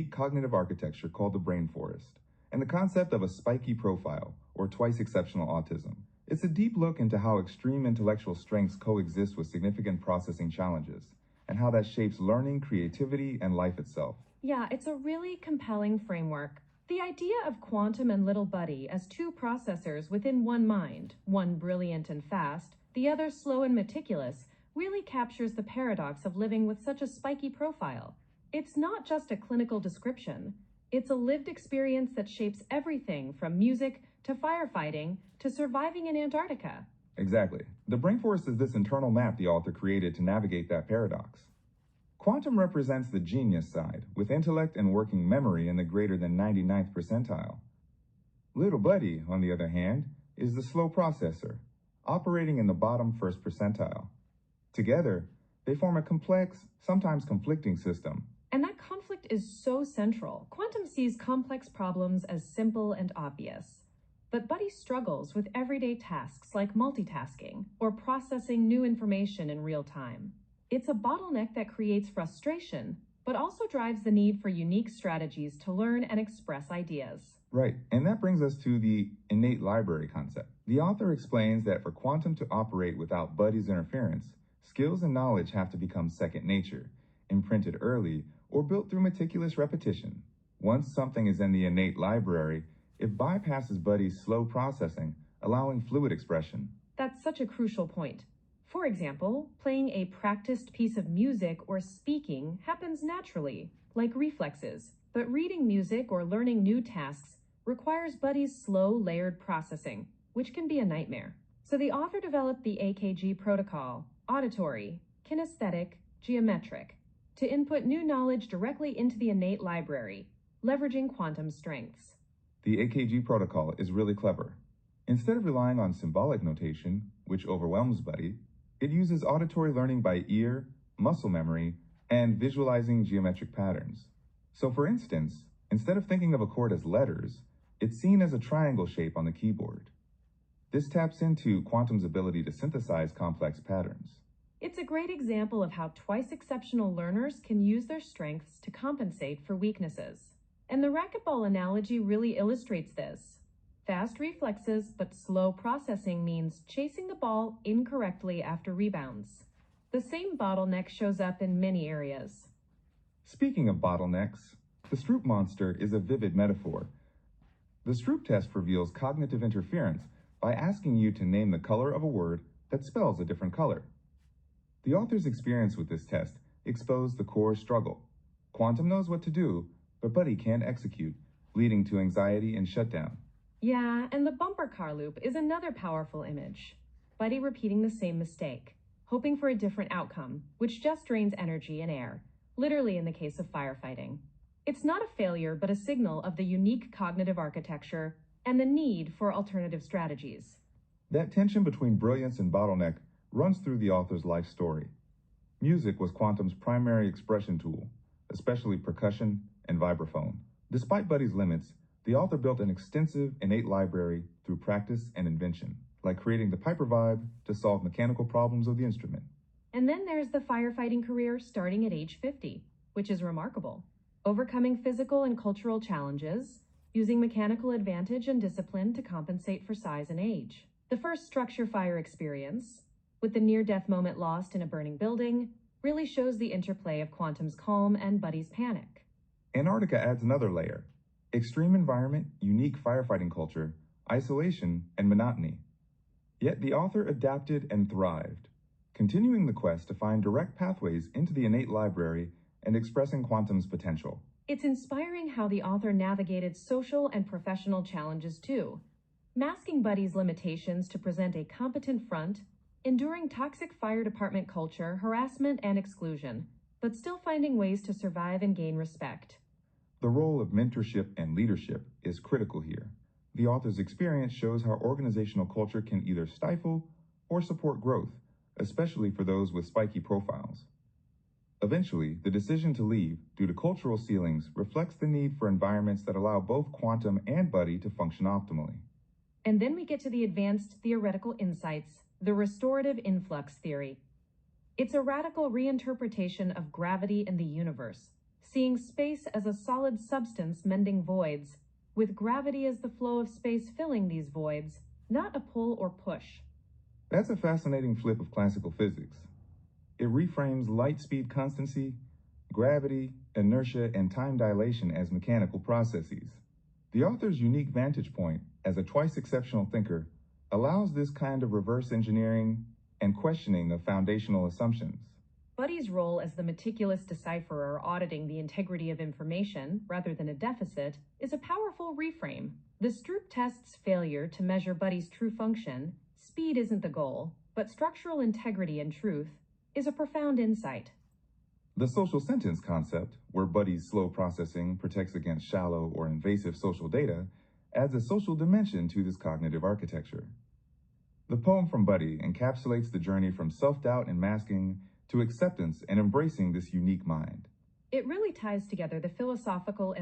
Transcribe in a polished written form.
unique cognitive architecture called the Brainforest, and the concept of a spiky profile, or twice exceptional autism. It's a deep look into how extreme intellectual strengths coexist with significant processing challenges, and how that shapes learning, creativity, and life itself. Yeah, it's a really compelling framework. The idea of Quantum and Little Buddy as two processors within one mind, one brilliant and fast, the other slow and meticulous, really captures the paradox of living with such a spiky profile. It's not just a clinical description. It's a lived experience that shapes everything from music to firefighting to surviving in Antarctica. Exactly. The Brainforest is this internal map the author created to navigate that paradox. Quantum represents the genius side, with intellect and working memory in the greater than 99th percentile. Little Buddy, on the other hand, is the slow processor, operating in the bottom first percentile. Together, they form a complex, sometimes conflicting system. And that conflict is so central. Quantum sees complex problems as simple and obvious. But Buddy struggles with everyday tasks like multitasking or processing new information in real time. It's a bottleneck that creates frustration, but also drives the need for unique strategies to learn and express ideas. Right, and that brings us to the innate library concept. The author explains that for Quantum to operate without Buddy's interference, skills and knowledge have to become second nature, imprinted early, or built through meticulous repetition. Once something is in the innate library, it bypasses Buddy's slow processing, allowing fluid expression. That's such a crucial point. For example, playing a practiced piece of music or speaking happens naturally, like reflexes, but reading music or learning new tasks requires Buddy's slow, layered processing, which can be a nightmare. So the author developed the AKG protocol, auditory, kinesthetic, geometric, to input new knowledge directly into the innate library, leveraging Quantum's strengths. The AKG protocol is really clever. Instead of relying on symbolic notation, which overwhelms Buddy, it uses auditory learning by ear, muscle memory, and visualizing geometric patterns. So for instance, instead of thinking of a chord as letters, it's seen as a triangle shape on the keyboard. This taps into Quantum's ability to synthesize complex patterns. It's a great example of how twice exceptional learners can use their strengths to compensate for weaknesses. And the racquetball analogy really illustrates this. Fast reflexes but slow processing means chasing the ball incorrectly after rebounds. The same bottleneck shows up in many areas. Speaking of bottlenecks, the Stroop monster is a vivid metaphor. The Stroop test reveals cognitive interference by asking you to name the color of a word that spells a different color. The author's experience with this test exposed the core struggle. Quantum knows what to do, but Buddy can't execute, leading to anxiety and shutdown. Yeah, and the bumper car loop is another powerful image. Buddy repeating the same mistake, hoping for a different outcome, which just drains energy and air, literally in the case of firefighting. It's not a failure, but a signal of the unique cognitive architecture and the need for alternative strategies. That tension between brilliance and bottleneck runs through the author's life story. Music was Quantum's primary expression tool, especially percussion and vibraphone. Despite Buddy's limits, the author built an extensive innate library through practice and invention, like creating the Piper vibe to solve mechanical problems of the instrument. And then there's the firefighting career starting at age 50, which is remarkable. Overcoming physical and cultural challenges, using mechanical advantage and discipline to compensate for size and age. The first structure fire experience, with the near-death moment lost in a burning building, really shows the interplay of Quantum's calm and Buddy's panic. Antarctica adds another layer. Extreme environment, unique firefighting culture, isolation, and monotony. Yet the author adapted and thrived, continuing the quest to find direct pathways into the innate library and expressing Quantum's potential. It's inspiring how the author navigated social and professional challenges too, masking Buddy's limitations to present a competent front, enduring toxic fire department culture, harassment, and exclusion, but still finding ways to survive and gain respect. The role of mentorship and leadership is critical here. The author's experience shows how organizational culture can either stifle or support growth, especially for those with spiky profiles. Eventually, the decision to leave due to cultural ceilings reflects the need for environments that allow both Quantum and Buddy to function optimally. And then we get to the advanced theoretical insights, the restorative influx theory. It's a radical reinterpretation of gravity in the universe, seeing space as a solid substance mending voids, with gravity as the flow of space filling these voids, not a pull or push. That's a fascinating flip of classical physics. It reframes light speed constancy, gravity, inertia, and time dilation as mechanical processes. The author's unique vantage point as a twice exceptional thinker allows this kind of reverse engineering and questioning of foundational assumptions. Buddy's role as the meticulous decipherer auditing the integrity of information, rather than a deficit, is a powerful reframe. The Stroop test's failure to measure Buddy's true function, speed isn't the goal, but structural integrity and truth, is a profound insight. The social sentence concept, where Buddy's slow processing protects against shallow or invasive social data, adds a social dimension to this cognitive architecture. The poem from Buddy encapsulates the journey from self-doubt and masking to acceptance and embracing this unique mind. It really ties together the philosophical and